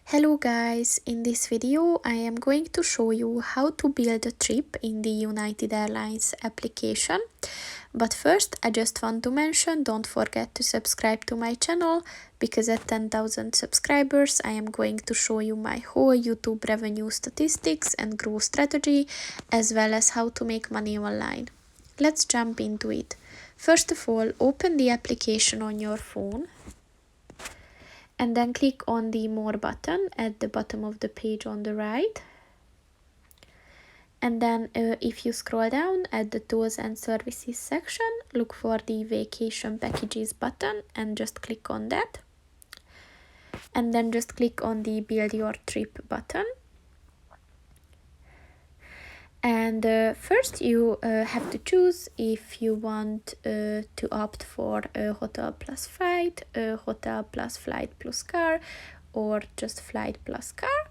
Hello guys, in this video I am going to show you how to build a trip in the United Airlines application. But first I just want to mention, don't forget to subscribe to my channel, because at 10,000 subscribers I am going to show you my whole YouTube revenue statistics and growth strategy, as well as how to make money online. Let's jump into it. First of all, open the application on your phone. And then click on the More button at the bottom of the page on the right. And then if you scroll down at the Tools and Services section, look for the Vacation Packages button and just click on that. And then just click on the Build Your Trip button. And first you have to choose if you want to opt for a hotel plus flight, a hotel plus flight plus car, or just flight plus car.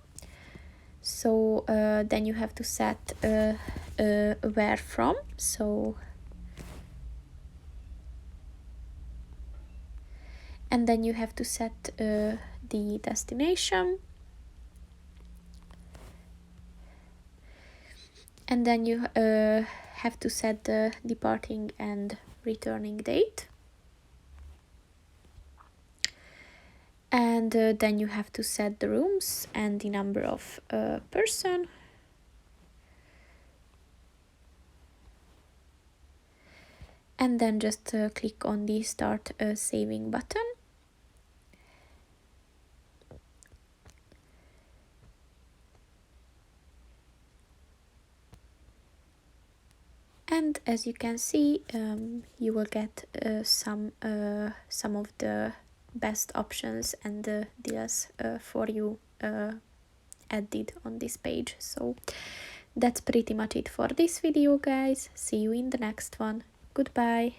So then you have to set where from. And then you have to set the destination. And then you have to set the departing and returning date. And then you have to set the rooms and the number of person. And then just click on the Start Saving button. And as you can see, you will get some of the best options and deals for you added on this page. So that's pretty much it for this video, guys. See you in the next one. Goodbye.